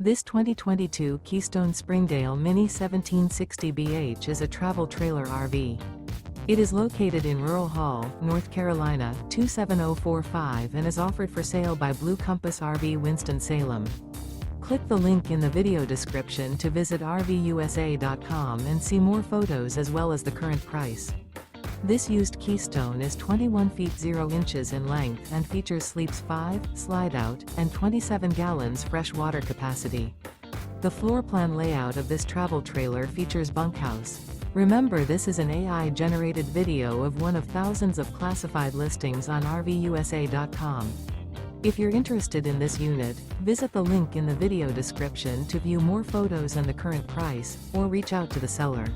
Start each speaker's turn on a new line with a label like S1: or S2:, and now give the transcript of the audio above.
S1: This 2022 Keystone Springdale Mini 1760BH is a travel trailer RV. It is located in Rural Hall, North Carolina, 27045 and is offered for sale by Blue Compass RV Winston, Salem. Click the link in the video description to visit RVUSA.com and see more photos as well as the current price. This used Keystone is 21 feet 0 inches in length and features sleeps 5, slide-out, and 27 gallons fresh water capacity. The floor plan layout of this travel trailer features bunkhouse. Remember, this is an AI-generated video of one of thousands of classified listings on RVUSA.com. If you're interested in this unit, visit the link in the video description to view more photos and the current price, or reach out to the seller.